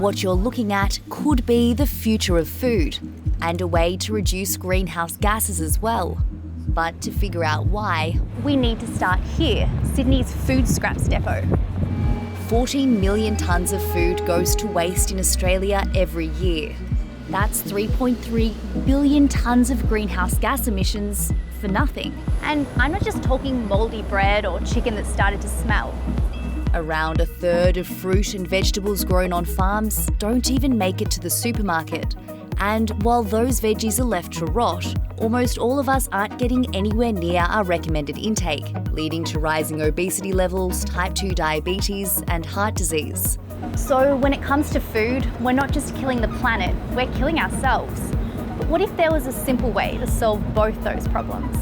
what you're looking at could be the future of food and a way to reduce greenhouse gases as well. But to figure out why, we need to start here, Sydney's food scraps depot. 14 million tonnes of food goes to waste in Australia every year. That's 3.3 billion tonnes of greenhouse gas emissions for nothing. And I'm not just talking mouldy bread or chicken that started to smell. Around a third of fruit and vegetables grown on farms don't even make it to the supermarket. And while those veggies are left to rot, almost all of us aren't getting anywhere near our recommended intake, leading to rising obesity levels, type 2 diabetes, and heart disease. So when it comes to food, we're not just killing the planet, we're killing ourselves. But what if there was a simple way to solve both those problems?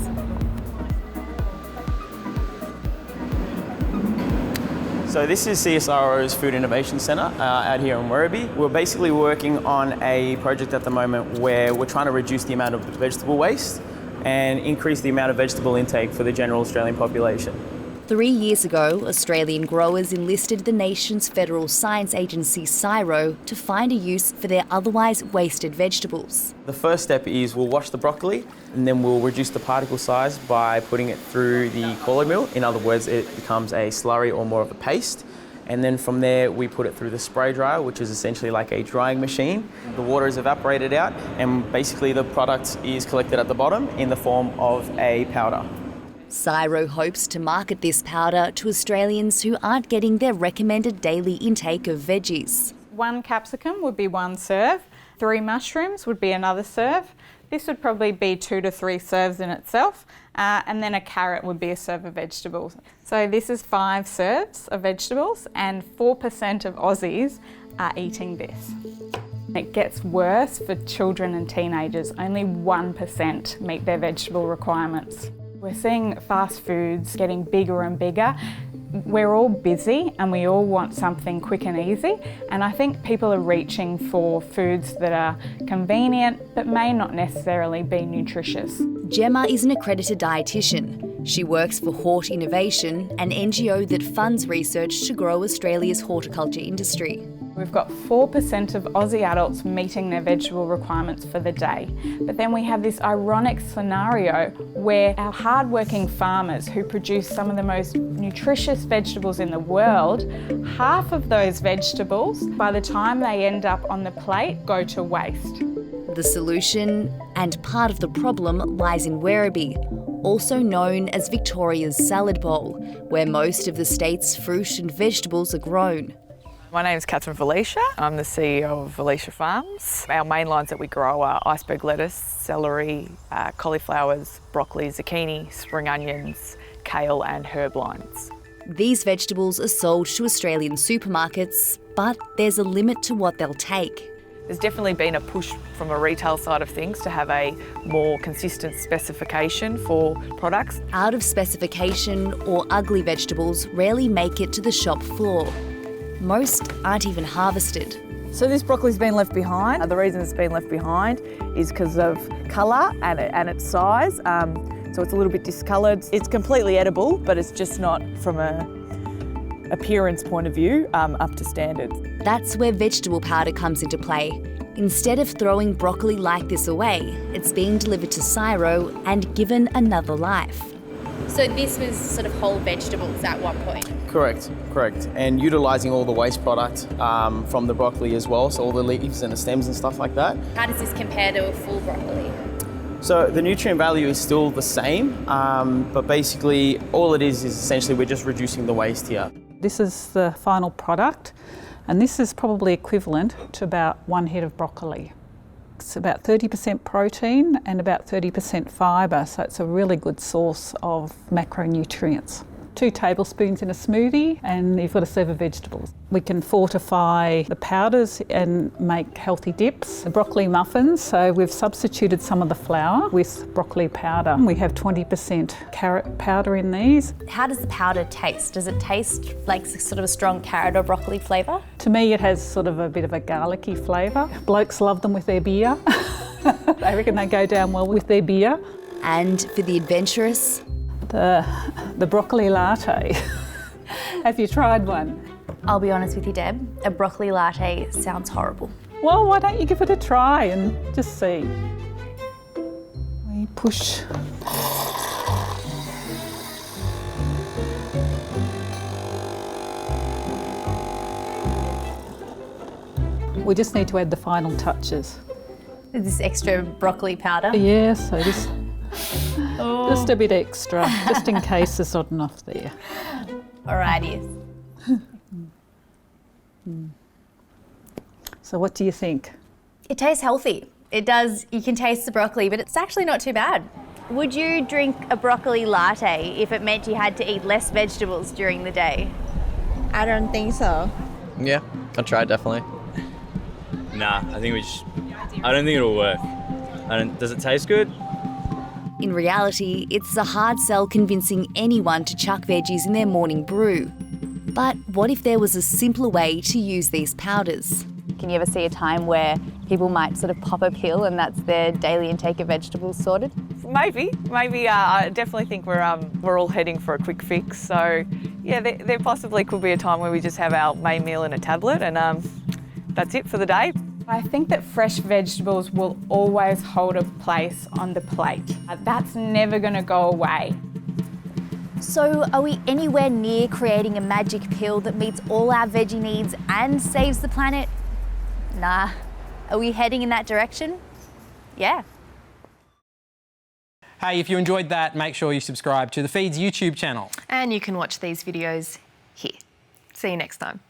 So this is CSIRO's Food Innovation Centre out here in Werribee. We're basically working on a project at the moment where we're trying to reduce the amount of vegetable waste and increase the amount of vegetable intake for the general Australian population. 3 years ago, Australian growers enlisted the nation's federal science agency CSIRO to find a use for their otherwise wasted vegetables. The first step is we'll wash the broccoli and then we'll reduce the particle size by putting it through the colloid mill. In other words, it becomes a slurry or more of a paste. And then from there, we put it through the spray dryer, which is essentially like a drying machine. The water is evaporated out and basically the product is collected at the bottom in the form of a powder. CSIRO hopes to market this powder to Australians who aren't getting their recommended daily intake of veggies. 1 capsicum would be 1 serve, 3 mushrooms would be another serve. This would probably be 2 to 3 serves in itself, and then a carrot would be a serve of vegetables. So this is 5 serves of vegetables, and 4% of Aussies are eating this. It gets worse for children and teenagers. Only 1% meet their vegetable requirements. We're seeing fast foods getting bigger and bigger. We're all busy and we all want something quick and easy, and I think people are reaching for foods that are convenient but may not necessarily be nutritious. Gemma is an accredited dietitian. She works for Hort Innovation, an NGO that funds research to grow Australia's horticulture industry. We've got 4% of Aussie adults meeting their vegetable requirements for the day. But then we have this ironic scenario where our hard-working farmers who produce some of the most nutritious vegetables in the world, half of those vegetables, by the time they end up on the plate, go to waste. The solution, and part of the problem, lies in Werribee, also known as Victoria's salad bowl, where most of the state's fruit and vegetables are grown. My name is Catherine Felicia. I'm the CEO of Felicia Farms. Our main lines that we grow are iceberg lettuce, celery, cauliflowers, broccoli, zucchini, spring onions, kale and herb lines. These vegetables are sold to Australian supermarkets, but there's a limit to what they'll take. There's definitely been a push from a retail side of things to have a more consistent specification for products. Out of specification or ugly vegetables rarely make it to the shop floor. Most aren't even harvested. So this broccoli's been left behind. The reason it's been left behind is because of colour and its size. So it's a little bit discoloured. It's completely edible, but it's just not, from an appearance point of view, up to standard. That's where vegetable powder comes into play. Instead of throwing broccoli like this away, it's being delivered to CSIRO and given another life. So this was sort of whole vegetables at one point? Correct. And utilising all the waste product from the broccoli as well, so all the leaves and the stems and stuff like that. How does this compare to a full broccoli? So the nutrient value is still the same, but basically all it is essentially we're just reducing the waste here. This is the final product, and this is probably equivalent to about 1 head of broccoli. It's about 30% protein and about 30% fibre, so it's a really good source of macronutrients. 2 tablespoons in a smoothie and you've got a serve of vegetables. We can fortify the powders and make healthy dips. The broccoli muffins, so we've substituted some of the flour with broccoli powder. We have 20% carrot powder in these. How does the powder taste? Does it taste like sort of a strong carrot or broccoli flavour? To me it has sort of a bit of a garlicky flavour. Blokes love them with their beer. I reckon they go down well with their beer. And for the adventurous, the broccoli latte. Have you tried one? I'll be honest with you, Deb, a broccoli latte sounds horrible. Well, why don't you give it a try and just see? We push. We just need to add the final touches. This extra broccoli powder. Yes, so just a bit extra, just in case there's not enough there. Alrighty. So what do you think? It tastes healthy. It does, you can taste the broccoli, but it's actually not too bad. Would you drink a broccoli latte if it meant you had to eat less vegetables during the day? I don't think so. Yeah, I'll try it definitely. Nah, I don't think it'll work. Does it taste good? In reality, it's a hard sell convincing anyone to chuck veggies in their morning brew. But what if there was a simpler way to use these powders? Can you ever see a time where people might sort of pop a pill and that's their daily intake of vegetables sorted? Maybe. I definitely think we're all heading for a quick fix. So, yeah, there possibly could be a time where we just have our main meal in a tablet and that's it for the day. I think that fresh vegetables will always hold a place on the plate. That's never going to go away. So are we anywhere near creating a magic pill that meets all our veggie needs and saves the planet? Nah. Are we heading in that direction? Yeah. Hey, if you enjoyed that, make sure you subscribe to The Feed's YouTube channel. And you can watch these videos here. See you next time.